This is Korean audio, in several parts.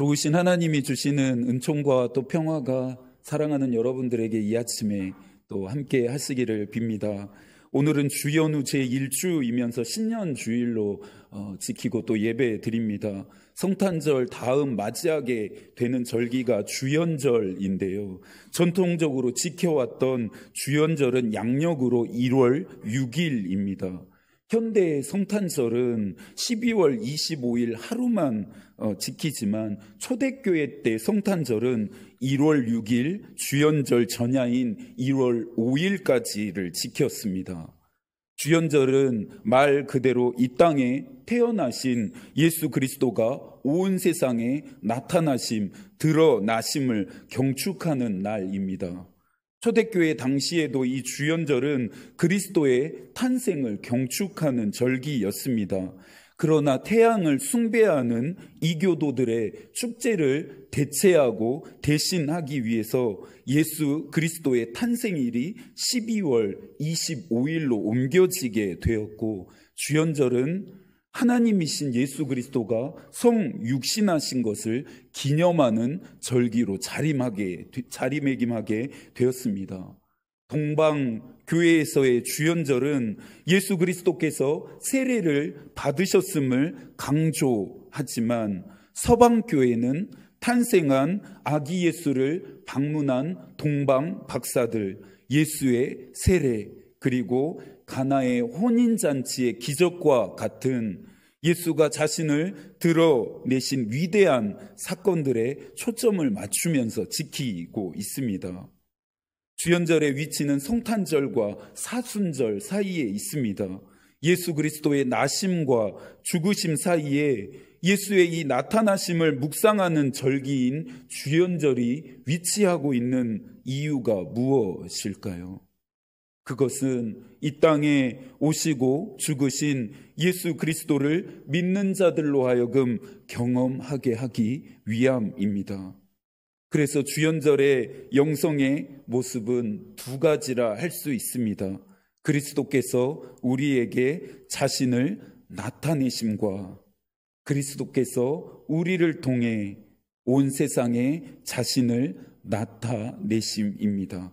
좋으신 하나님이 주시는 은총과 또 평화가 사랑하는 여러분들에게 이 아침에 또 함께 하시기를 빕니다. 오늘은 주연후 제1주이면서 신년 주일로 지키고 또 예배 드립니다. 성탄절 다음 맞이하게 되는 절기가 주연절인데요. 전통적으로 지켜왔던 주연절은 양력으로 1월 6일입니다. 현대 성탄절은 12월 25일 하루만 지키지만 초대교회 때 성탄절은 1월 6일 주연절 전야인 1월 5일까지를 지켰습니다. 주연절은 말 그대로 이 땅에 태어나신 예수 그리스도가 온 세상에 나타나심, 드러나심을 경축하는 날입니다. 초대교회 당시에도 이 주연절은 그리스도의 탄생을 경축하는 절기였습니다. 그러나 태양을 숭배하는 이교도들의 축제를 대체하고 대신하기 위해서 예수 그리스도의 탄생일이 12월 25일로 옮겨지게 되었고, 주연절은 하나님이신 예수 그리스도가 성육신하신 것을 기념하는 절기로 자리매김하게 되었습니다. 동방교회에서의 주연절은 예수 그리스도께서 세례를 받으셨음을 강조하지만, 서방교회는 탄생한 아기 예수를 방문한 동방 박사들, 예수의 세례, 그리고 가나의 혼인잔치의 기적과 같은 예수가 자신을 드러내신 위대한 사건들에 초점을 맞추면서 지키고 있습니다. 주연절의 위치는 성탄절과 사순절 사이에 있습니다. 예수 그리스도의 나심과 죽으심 사이에 예수의 이 나타나심을 묵상하는 절기인 주연절이 위치하고 있는 이유가 무엇일까요? 그것은 이 땅에 오시고 죽으신 예수 그리스도를 믿는 자들로 하여금 경험하게 하기 위함입니다. 그래서 주연절의 영성의 모습은 두 가지라 할 수 있습니다. 그리스도께서 우리에게 자신을 나타내심과 그리스도께서 우리를 통해 온 세상에 자신을 나타내심입니다.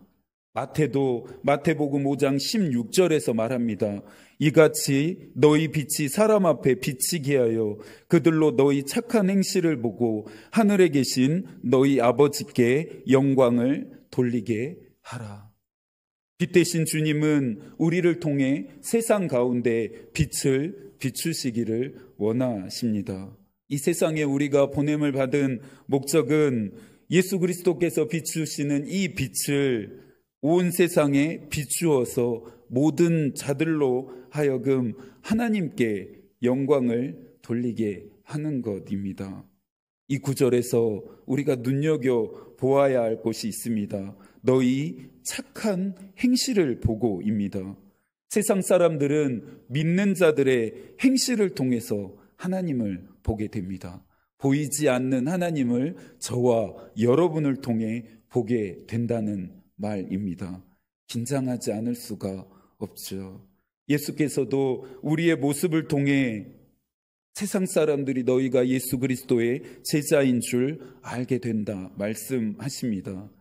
마태복음 5장 16절에서 말합니다. 이같이 너희 빛이 사람 앞에 비치게 하여 그들로 너희 착한 행실을 보고 하늘에 계신 너희 아버지께 영광을 돌리게 하라. 빛 대신 주님은 우리를 통해 세상 가운데 빛을 비추시기를 원하십니다. 이 세상에 우리가 보냄을 받은 목적은 예수 그리스도께서 비추시는 이 빛을 온 세상에 비추어서 모든 자들로 하여금 하나님께 영광을 돌리게 하는 것입니다. 이 구절에서 우리가 눈여겨보아야 할 것이 있습니다. 너희 착한 행실을 보고입니다. 세상 사람들은 믿는 자들의 행실을 통해서 하나님을 보게 됩니다. 보이지 않는 하나님을 저와 여러분을 통해 보게 된다는 말입니다. 긴장하지 않을 수가 없죠. 예수께서도 우리의 모습을 통해 세상 사람들이 너희가 예수 그리스도의 제자인 줄 알게 된다 말씀하십니다.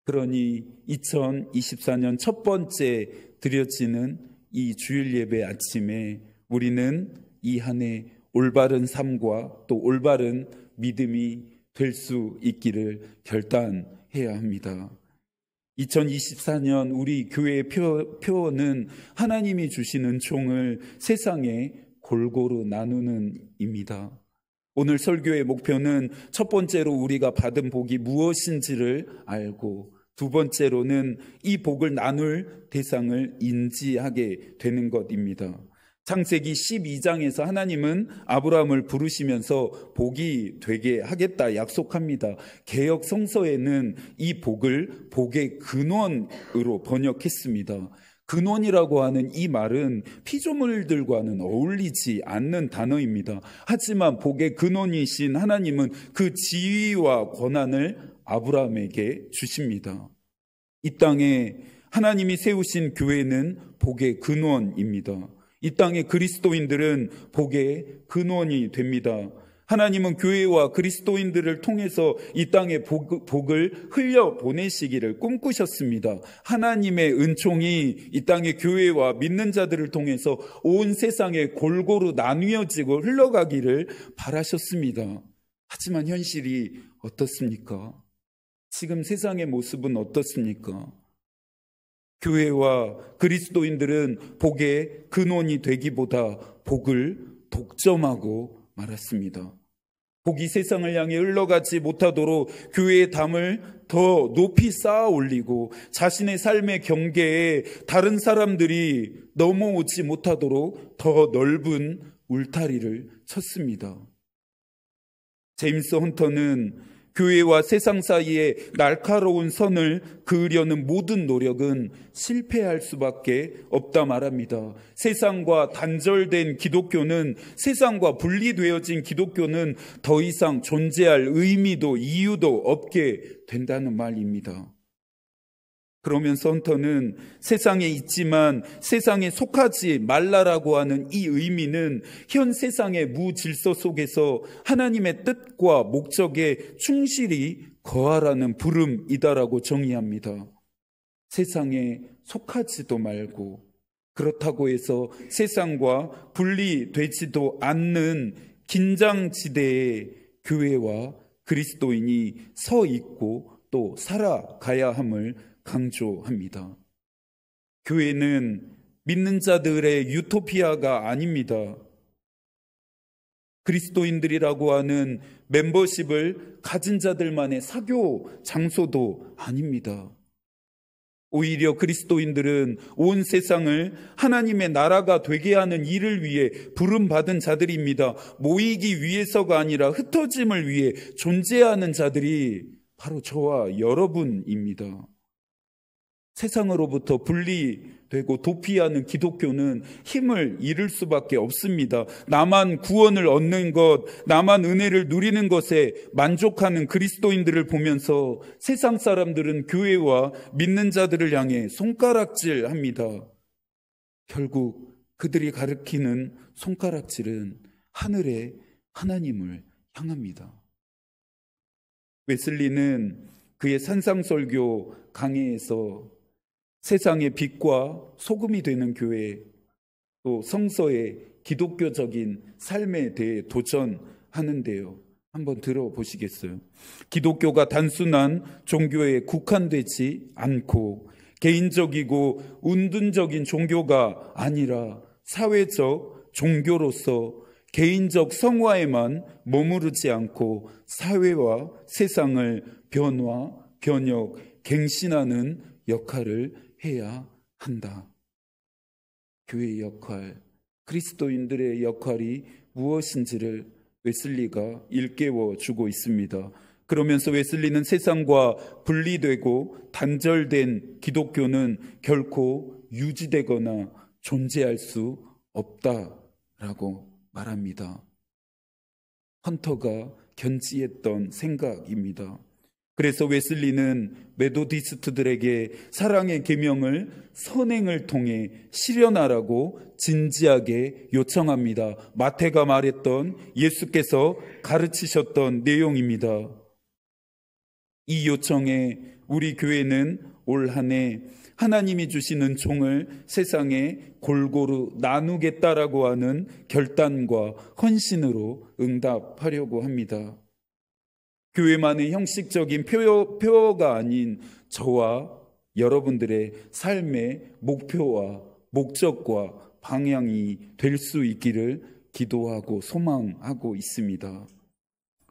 그러니 2024년 첫 번째 드려지는 이 주일 예배 아침에 우리는 이 한 해 올바른 삶과 또 올바른 믿음이 될 수 있기를 결단해야 합니다. 2024년 우리 교회의 표어는 하나님이 주시는 총을 세상에 골고루 나누는 입니다. 오늘 설교의 목표는 첫 번째로 우리가 받은 복이 무엇인지를 알고, 두 번째로는 이 복을 나눌 대상을 인지하게 되는 것입니다. 창세기 12장에서 하나님은 아브라함을 부르시면서 복이 되게 하겠다 약속합니다. 개역 성서에는 이 복을 복의 근원으로 번역했습니다. 근원이라고 하는 이 말은 피조물들과는 어울리지 않는 단어입니다. 하지만 복의 근원이신 하나님은 그 지위와 권한을 아브라함에게 주십니다. 이 땅에 하나님이 세우신 교회는 복의 근원입니다. 이 땅의 그리스도인들은 복의 근원이 됩니다. 하나님은 교회와 그리스도인들을 통해서 이 땅에 복을 흘려 보내시기를 꿈꾸셨습니다. 하나님의 은총이 이 땅의 교회와 믿는 자들을 통해서 온 세상에 골고루 나뉘어지고 흘러가기를 바라셨습니다. 하지만 현실이 어떻습니까? 지금 세상의 모습은 어떻습니까? 교회와 그리스도인들은 복의 근원이 되기보다 복을 독점하고 말았습니다. 복이 세상을 향해 흘러가지 못하도록 교회의 담을 더 높이 쌓아 올리고 자신의 삶의 경계에 다른 사람들이 넘어오지 못하도록 더 넓은 울타리를 쳤습니다. 제임스 헌터는 교회와 세상 사이에 날카로운 선을 그으려는 모든 노력은 실패할 수밖에 없다 말합니다. 세상과 단절된 기독교는, 세상과 분리되어진 기독교는 더 이상 존재할 의미도 이유도 없게 된다는 말입니다. 그러면서 헌터는 세상에 있지만 세상에 속하지 말라라고 하는 이 의미는 현 세상의 무질서 속에서 하나님의 뜻과 목적에 충실히 거하라는 부름이다라고 정의합니다. 세상에 속하지도 말고 그렇다고 해서 세상과 분리되지도 않는 긴장지대에 교회와 그리스도인이 서 있고 또 살아가야 함을 강조합니다. 교회는 믿는 자들의 유토피아가 아닙니다. 그리스도인들이라고 하는 멤버십을 가진 자들만의 사교 장소도 아닙니다. 오히려 그리스도인들은 온 세상을 하나님의 나라가 되게 하는 일을 위해 부름받은 자들입니다. 모이기 위해서가 아니라 흩어짐을 위해 존재하는 자들이 바로 저와 여러분입니다. 세상으로부터 분리되고 도피하는 기독교는 힘을 잃을 수밖에 없습니다. 나만 구원을 얻는 것, 나만 은혜를 누리는 것에 만족하는 그리스도인들을 보면서 세상 사람들은 교회와 믿는 자들을 향해 손가락질합니다. 결국 그들이 가리키는 손가락질은 하늘의 하나님을 향합니다. 웨슬리는 그의 산상설교 강해에서 세상의 빛과 소금이 되는 교회, 또 성서의 기독교적인 삶에 대해 도전하는데요. 한번 들어보시겠어요? 기독교가 단순한 종교에 국한되지 않고 개인적이고 운둔적인 종교가 아니라 사회적 종교로서 개인적 성화에만 머무르지 않고 사회와 세상을 변화, 변혁, 갱신하는 역할을 해야 한다. 교회의 역할, 그리스도인들의 역할이 무엇인지를 웨슬리가 일깨워 주고 있습니다. 그러면서 웨슬리는 세상과 분리되고 단절된 기독교는 결코 유지되거나 존재할 수 없다라고 말합니다. 헌터가 견지했던 생각입니다. 그래서 웨슬리는 메도디스트들에게 사랑의 계명을 선행을 통해 실현하라고 진지하게 요청합니다. 마태가 말했던 예수께서 가르치셨던 내용입니다. 이 요청에 우리 교회는 올 한 해 하나님이 주시는 종을 세상에 골고루 나누겠다라고 하는 결단과 헌신으로 응답하려고 합니다. 교회만의 형식적인 표어가 아닌 저와 여러분들의 삶의 목표와 목적과 방향이 될 수 있기를 기도하고 소망하고 있습니다.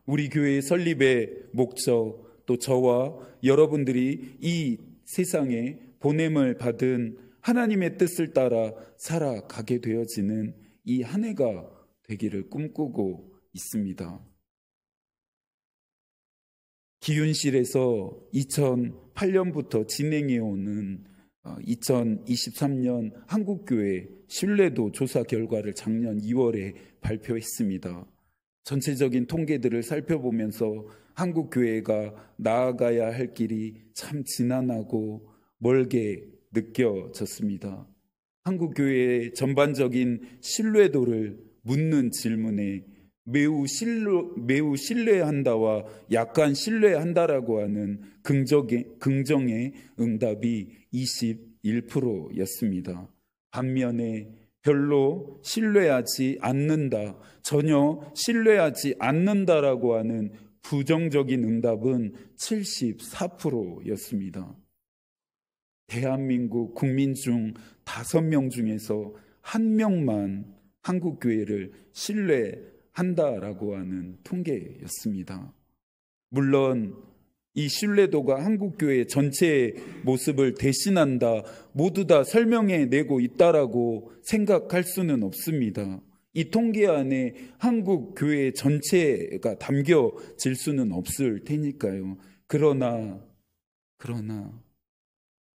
우리 교회의 설립의 목적, 또 저와 여러분들이 이 세상에 보냄을 받은 하나님의 뜻을 따라 살아가게 되어지는 이 한 해가 되기를 꿈꾸고 있습니다. 기윤실에서 2008년부터 진행해오는 2023년 한국교회 신뢰도 조사 결과를 작년 2월에 발표했습니다. 전체적인 통계들을 살펴보면서 한국교회가 나아가야 할 길이 참 지난하고 멀게 느껴졌습니다. 한국교회의 전반적인 신뢰도를 묻는 질문에 매우 신뢰한다와 약간 신뢰한다라고 하는 긍정의 응답이 21%였습니다. 반면에 별로 신뢰하지 않는다, 전혀 신뢰하지 않는다라고 하는 부정적인 응답은 74%였습니다. 대한민국 국민 중 5명 중에서 1명만 한국교회를 신뢰한다라고 하는 통계였습니다. 물론 이 신뢰도가 한국교회 전체의 모습을 대신한다, 모두 다 설명해내고 있다라고 생각할 수는 없습니다. 이 통계 안에 한국교회 전체가 담겨질 수는 없을 테니까요. 그러나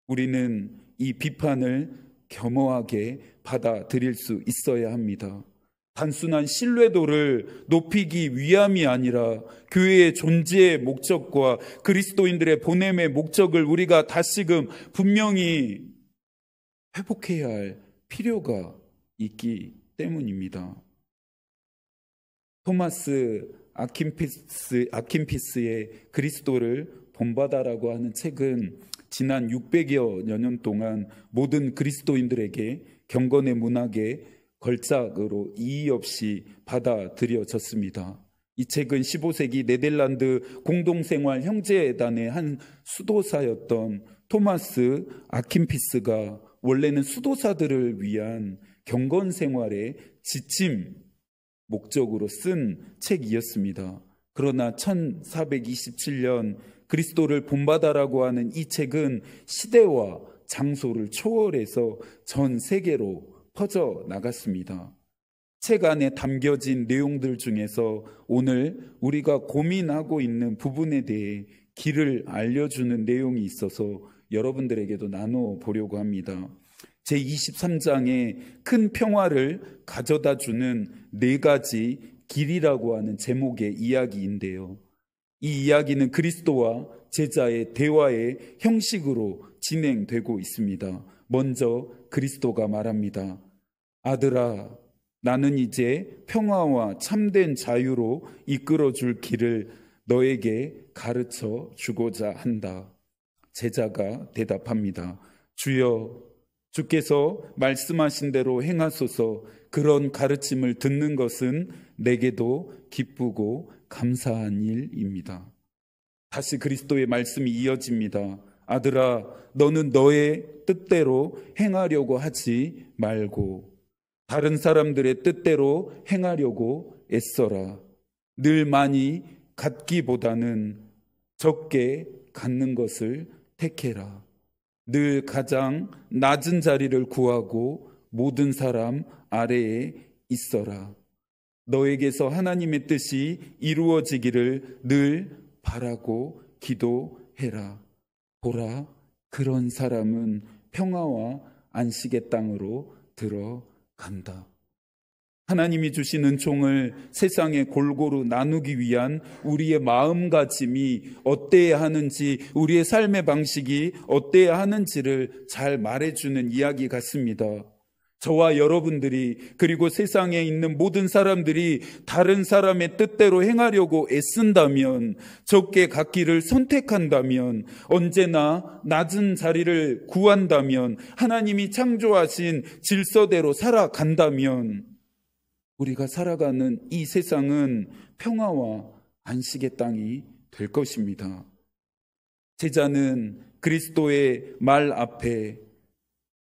우리는 이 비판을 겸허하게 받아들일 수 있어야 합니다. 단순한 신뢰도를 높이기 위함이 아니라 교회의 존재의 목적과 그리스도인들의 보냄의 목적을 우리가 다시금 분명히 회복해야 할 필요가 있기 때문입니다. 토마스 아킨피스의 그리스도를 본받아라고 하는 책은 지난 600여 년 동안 모든 그리스도인들에게 경건의 문학의 걸작으로 이의 없이 받아들여졌습니다. 이 책은 15세기 네덜란드 공동생활 형제단의 한 수도사였던 토마스 아킨피스가 원래는 수도사들을 위한 경건 생활의 지침 목적으로 쓴 책이었습니다. 그러나 1427년 그리스도를 본받아라고 하는 이 책은 시대와 장소를 초월해서 전 세계로 퍼져나갔습니다. 책 안에 담겨진 내용들 중에서 오늘 우리가 고민하고 있는 부분에 대해 길을 알려주는 내용이 있어서 여러분들에게도 나눠보려고 합니다. 제23장에 큰 평화를 가져다주는 4가지 길이라고 하는 제목의 이야기인데요. 이 이야기는 그리스도와 제자의 대화의 형식으로 진행되고 있습니다. 먼저 그리스도가 말합니다. 아들아, 나는 이제 평화와 참된 자유로 이끌어줄 길을 너에게 가르쳐 주고자 한다. 제자가 대답합니다. 주여, 주께서 말씀하신 대로 행하소서. 그런 가르침을 듣는 것은 내게도 기쁘고 감사한 일입니다. 다시 그리스도의 말씀이 이어집니다. 아들아, 너는 너의 뜻대로 행하려고 하지 말고 다른 사람들의 뜻대로 행하려고 애써라. 늘 많이 갖기보다는 적게 갖는 것을 택해라. 늘 가장 낮은 자리를 구하고 모든 사람 아래에 있어라. 너에게서 하나님의 뜻이 이루어지기를 늘 바라고 기도해라. 보라, 그런 사람은 평화와 안식의 땅으로 들어간다. 하나님이 주시는 종을 세상에 골고루 나누기 위한 우리의 마음가짐이 어때야 하는지, 우리의 삶의 방식이 어때야 하는지를 잘 말해주는 이야기 같습니다. 저와 여러분들이, 그리고 세상에 있는 모든 사람들이 다른 사람의 뜻대로 행하려고 애쓴다면, 적게 갖기를 선택한다면, 언제나 낮은 자리를 구한다면, 하나님이 창조하신 질서대로 살아간다면 우리가 살아가는 이 세상은 평화와 안식의 땅이 될 것입니다. 제자는 그리스도의 말 앞에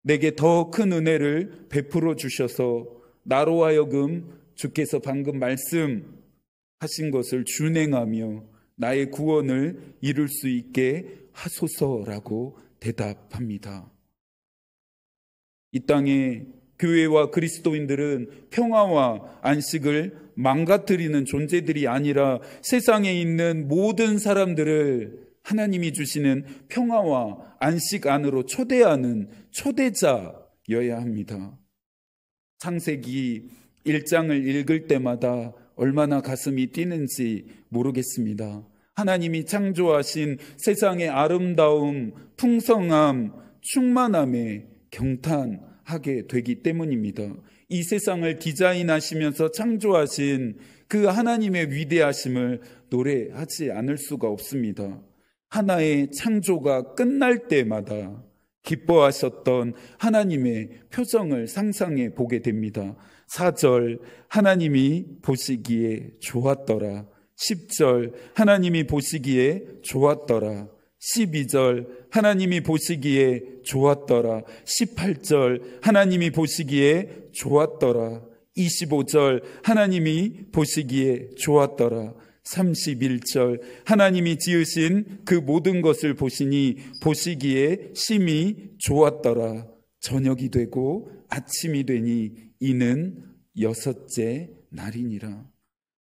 내게 더 큰 은혜를 베풀어 주셔서 나로 하여금 주께서 방금 말씀하신 것을 준행하며 나의 구원을 이룰 수 있게 하소서라고 대답합니다. 이 땅에 교회와 그리스도인들은 평화와 안식을 망가뜨리는 존재들이 아니라 세상에 있는 모든 사람들을 하나님이 주시는 평화와 안식 안으로 초대하는 초대자여야 합니다. 창세기 1장을 읽을 때마다 얼마나 가슴이 뛰는지 모르겠습니다. 하나님이 창조하신 세상의 아름다움, 풍성함, 충만함에 경탄하게 되기 때문입니다. 이 세상을 디자인하시면서 창조하신 그 하나님의 위대하심을 노래하지 않을 수가 없습니다. 하나의 창조가 끝날 때마다 기뻐하셨던 하나님의 표정을 상상해 보게 됩니다. 4절 하나님이 보시기에 좋았더라. 10절 하나님이 보시기에 좋았더라. 12절 하나님이 보시기에 좋았더라. 18절 하나님이 보시기에 좋았더라. 25절 하나님이 보시기에 좋았더라. 31절 하나님이 지으신 그 모든 것을 보시니 보시기에 심히 좋았더라. 저녁이 되고 아침이 되니 이는 6째 날이니라.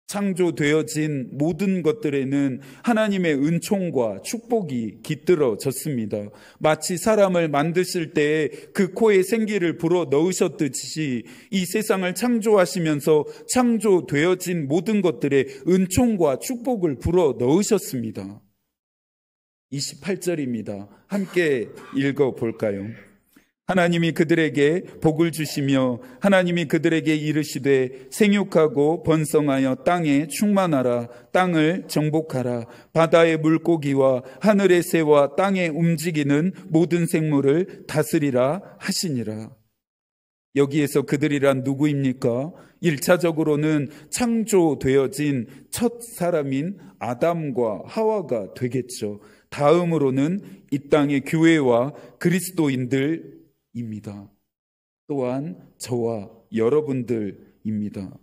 창조되어진 모든 것들에는 하나님의 은총과 축복이 깃들어졌습니다. 마치 사람을 만드실 때에 그 코에 생기를 불어 넣으셨듯이 이 세상을 창조하시면서 창조되어진 모든 것들에 은총과 축복을 불어 넣으셨습니다. 28절입니다. 함께 읽어볼까요? 하나님이 그들에게 복을 주시며 하나님이 그들에게 이르시되 생육하고 번성하여 땅에 충만하라. 땅을 정복하라. 바다의 물고기와 하늘의 새와 땅에 움직이는 모든 생물을 다스리라 하시니라. 여기에서 그들이란 누구입니까? 1차적으로는 창조되어진 첫 사람인 아담과 하와가 되겠죠. 다음으로는 이 땅의 교회와 그리스도인들 입니다. 또한 저와 여러분들입니다.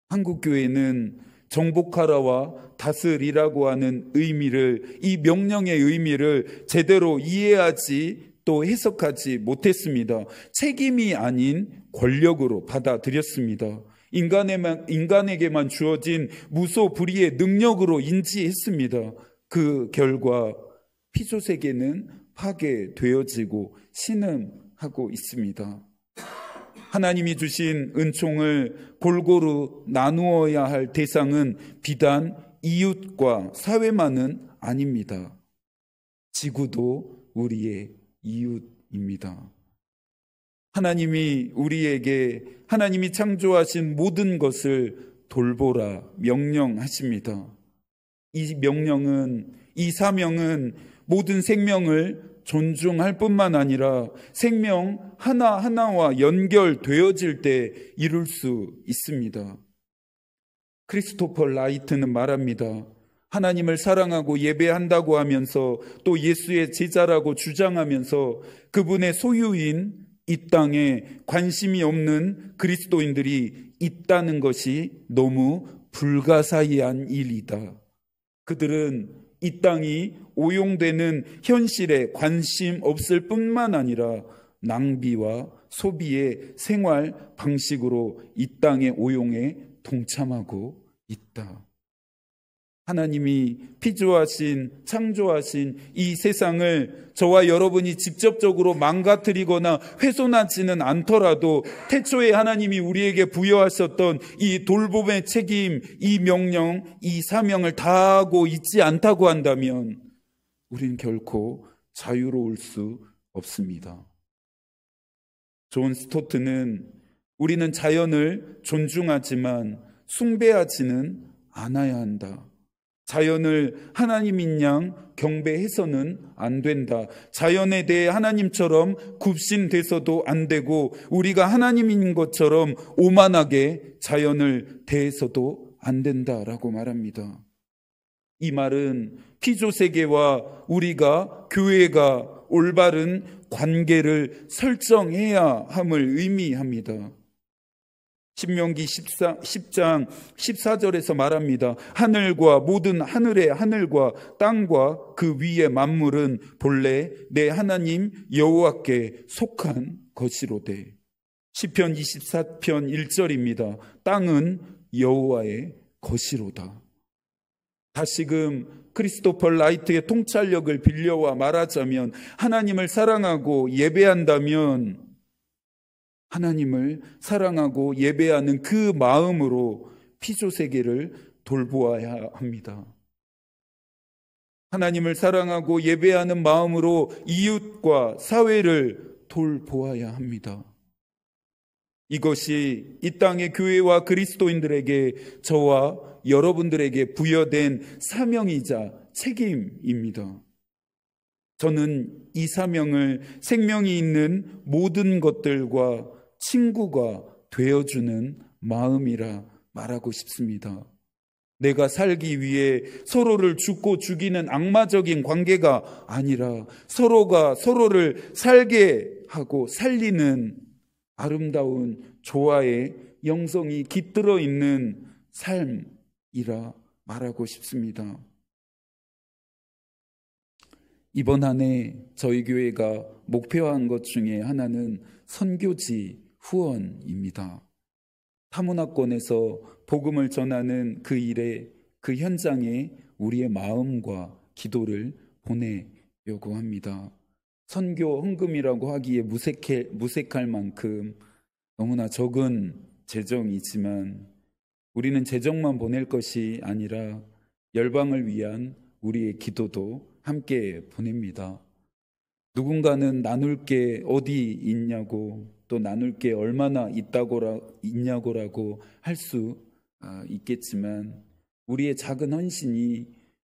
한국교회는 정복하라와 다스리라고 하는 의미를, 이 명령의 의미를 제대로 이해하지 또 해석하지 못했습니다. 책임이 아닌 권력으로 받아들였습니다. 인간에게만 주어진 무소불위의 능력으로 인지했습니다. 그 결과 피조세계는 파괴되어지고 신음하고 있습니다. 하나님이 주신 은총을 골고루 나누어야 할 대상은 비단 이웃과 사회만은 아닙니다. 지구도 우리의 이웃입니다. 하나님이 우리에게 하나님이 창조하신 모든 것을 돌보라 명령하십니다. 이 사명은 모든 생명을 존중할 뿐만 아니라 생명 하나하나와 연결되어질 때 이룰 수 있습니다. 크리스토퍼 라이트는 말합니다. 하나님을 사랑하고 예배한다고 하면서 또 예수의 제자라고 주장하면서 그분의 소유인 이 땅에 관심이 없는 그리스도인들이 있다는 것이 너무 불가사의한 일이다. 그들은 이 땅이 오용되는 현실에 관심 없을 뿐만 아니라 낭비와 소비의 생활 방식으로 이 땅의 오용에 동참하고 있다. 하나님이 창조하신 이 세상을 저와 여러분이 직접적으로 망가뜨리거나 훼손하지는 않더라도 태초에 하나님이 우리에게 부여하셨던 이 돌봄의 책임, 이 명령, 이 사명을 다하고 있지 않다고 한다면 우리는 결코 자유로울 수 없습니다. 존 스토트는 우리는 자연을 존중하지만 숭배하지는 않아야 한다. 자연을 하나님인 양 경배해서는 안 된다. 자연에 대해 하나님처럼 굽신돼서도 안 되고 우리가 하나님인 것처럼 오만하게 자연을 대해서도 안 된다라고 말합니다. 이 말은 피조세계와 우리가 교회가 올바른 관계를 설정해야 함을 의미합니다. 신명기 10장 14절에서 말합니다. 하늘과 모든 하늘의 하늘과 땅과 그 위의 만물은 본래 내 하나님 여호와께 속한 것이로되. 시편 24편 1절입니다. 땅은 여호와의 것이로다. 다시금 크리스토퍼 라이트의 통찰력을 빌려와 말하자면 하나님을 사랑하고 예배한다면 하나님을 사랑하고 예배하는 그 마음으로 피조세계를 돌보아야 합니다. 하나님을 사랑하고 예배하는 마음으로 이웃과 사회를 돌보아야 합니다. 이것이 이 땅의 교회와 그리스도인들에게, 저와 여러분들에게 부여된 사명이자 책임입니다. 저는 이 사명을 생명이 있는 모든 것들과 친구가 되어주는 마음이라 말하고 싶습니다. 내가 살기 위해 서로를 죽고 죽이는 악마적인 관계가 아니라 서로가 서로를 살게 하고 살리는 아름다운 조화의 영성이 깃들어 있는 삶이라 말하고 싶습니다. 이번 한 해 저희 교회가 목표한 것 중에 하나는 선교지 후원입니다. 타문화권에서 복음을 전하는 그 일에, 그 현장에 우리의 마음과 기도를 보내려고 합니다. 선교 헌금이라고 하기에 무색할 만큼 너무나 적은 재정이지만 우리는 재정만 보낼 것이 아니라 열방을 위한 우리의 기도도 함께 보냅니다. 누군가는 나눌 게 어디 있냐고, 또 나눌 게 얼마나 있냐고라고 할 수 있겠지만 우리의 작은 헌신이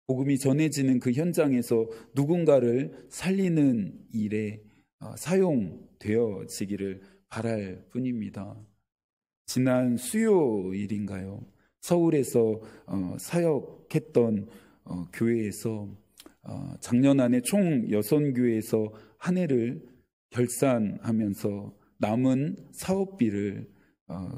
복음이 전해지는 그 현장에서 누군가를 살리는 일에 사용되어지기를 바랄 뿐입니다. 지난 수요일인가요? 서울에서 사역했던 교회에서 작년 안에 총 6교회에서 한 해를 결산하면서 남은 사업비를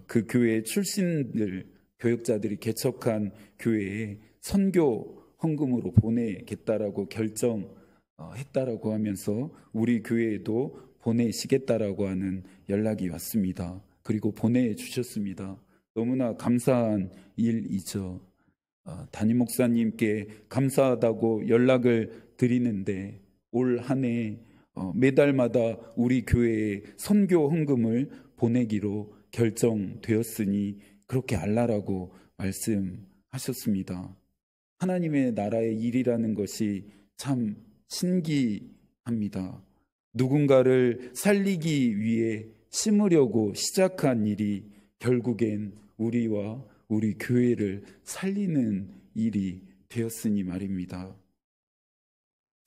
그 교회 출신들, 교역자들이 개척한 교회에 선교 헌금으로 보내겠다라고 결정했다라고 하면서 우리 교회에도 보내시겠다라고 하는 연락이 왔습니다. 그리고 보내주셨습니다. 너무나 감사한 일이죠. 담임 목사님께 감사하다고 연락을 드리는데 올 한 해 매달마다 우리 교회에 선교 헌금을 보내기로 결정되었으니 그렇게 알라라고 말씀하셨습니다. 하나님의 나라의 일이라는 것이 참 신기합니다. 누군가를 살리기 위해 심으려고 시작한 일이 결국엔 우리와 우리 교회를 살리는 일이 되었으니 말입니다.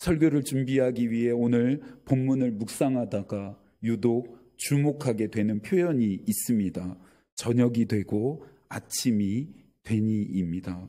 설교를 준비하기 위해 오늘 본문을 묵상하다가 유독 주목하게 되는 표현이 있습니다. 저녁이 되고 아침이 되니입니다.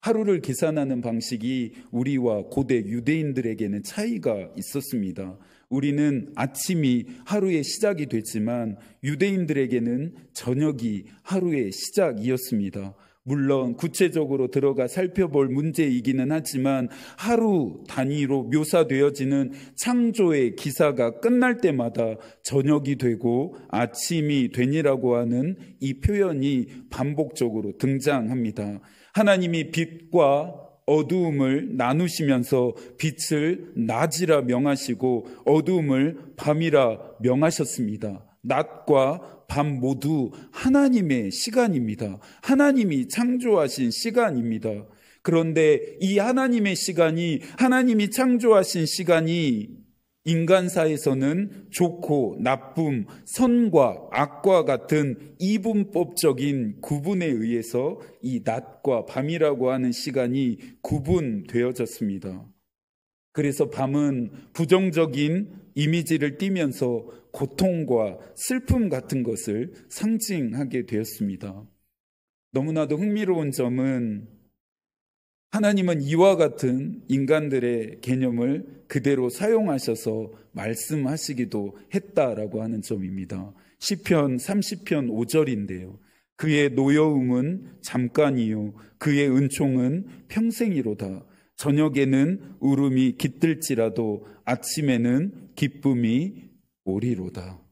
하루를 계산하는 방식이 우리와 고대 유대인들에게는 차이가 있었습니다. 우리는 아침이 하루의 시작이 됐지만 유대인들에게는 저녁이 하루의 시작이었습니다. 물론 구체적으로 들어가 살펴볼 문제이기는 하지만 하루 단위로 묘사되어지는 창조의 기사가 끝날 때마다 저녁이 되고 아침이 되니라고 하는 이 표현이 반복적으로 등장합니다. 하나님이 빛과 어두움을 나누시면서 빛을 낮이라 명하시고 어두움을 밤이라 명하셨습니다. 낮과 밤 모두 하나님의 시간입니다. 하나님이 창조하신 시간입니다. 그런데 이 하나님의 시간이, 하나님이 창조하신 시간이 인간사에서는 좋고 나쁨, 선과 악과 같은 이분법적인 구분에 의해서 이 낮과 밤이라고 하는 시간이 구분되어졌습니다. 그래서 밤은 부정적인 이미지를 띠면서 고통과 슬픔 같은 것을 상징하게 되었습니다. 너무나도 흥미로운 점은 하나님은 이와 같은 인간들의 개념을 그대로 사용하셔서 말씀하시기도 했다라고 하는 점입니다. 시편 30편 5절인데요. 그의 노여움은 잠깐이요 그의 은총은 평생이로다. 저녁에는 울음이 깃들지라도 아침에는 기쁨이 오리로다.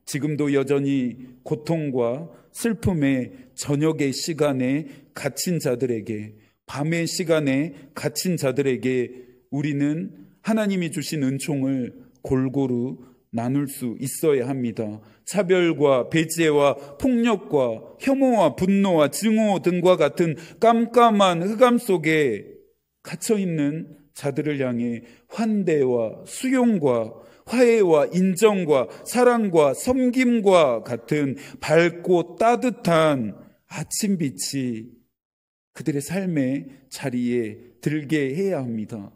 지금도 여전히 고통과 슬픔의 저녁의 시간에 갇힌 자들에게, 밤의 시간에 갇힌 자들에게 우리는 하나님이 주신 은총을 골고루 나눌 수 있어야 합니다. 차별과 배제와 폭력과 혐오와 분노와 증오 등과 같은 깜깜한 흑암 속에 갇혀있는 자들을 향해 환대와 수용과 화해와 인정과 사랑과 섬김과 같은 밝고 따뜻한 아침빛이 그들의 삶의 자리에 들게 해야 합니다.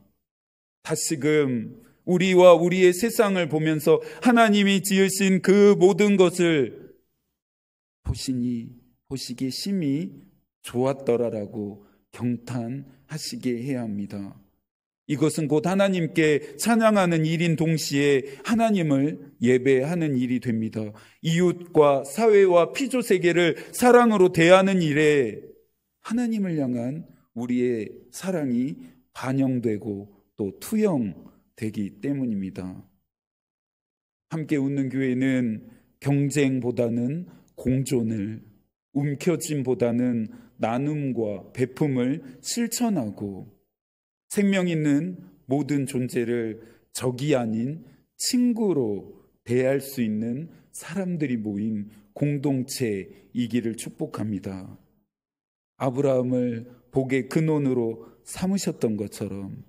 다시금 우리와 우리의 세상을 보면서 하나님이 지으신 그 모든 것을 보시기에 심히 좋았더라라고 경탄하시게 해야 합니다. 이것은 곧 하나님께 찬양하는 일인 동시에 하나님을 예배하는 일이 됩니다. 이웃과 사회와 피조세계를 사랑으로 대하는 일에 하나님을 향한 우리의 사랑이 반영되고 또 투영되기 때문입니다. 함께 웃는 교회는 경쟁보다는 공존을, 움켜짐보다는 나눔과 베품을 실천하고 생명 있는 모든 존재를 적이 아닌 친구로 대할 수 있는 사람들이 모인 공동체이기를 축복합니다. 아브라함을 복의 근원으로 삼으셨던 것처럼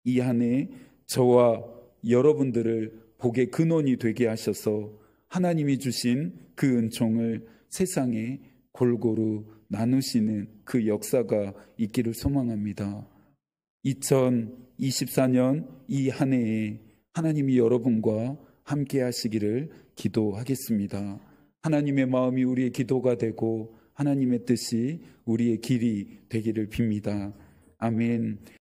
이 한 해 저와 여러분들을 복의 근원이 되게 하셔서 하나님이 주신 그 은총을 세상에 골고루 나누시는 그 역사가 있기를 소망합니다. 2024년 이 한 해에 하나님이 여러분과 함께 하시기를 기도하겠습니다. 하나님의 마음이 우리의 기도가 되고 하나님의 뜻이 우리의 길이 되기를 빕니다. 아멘.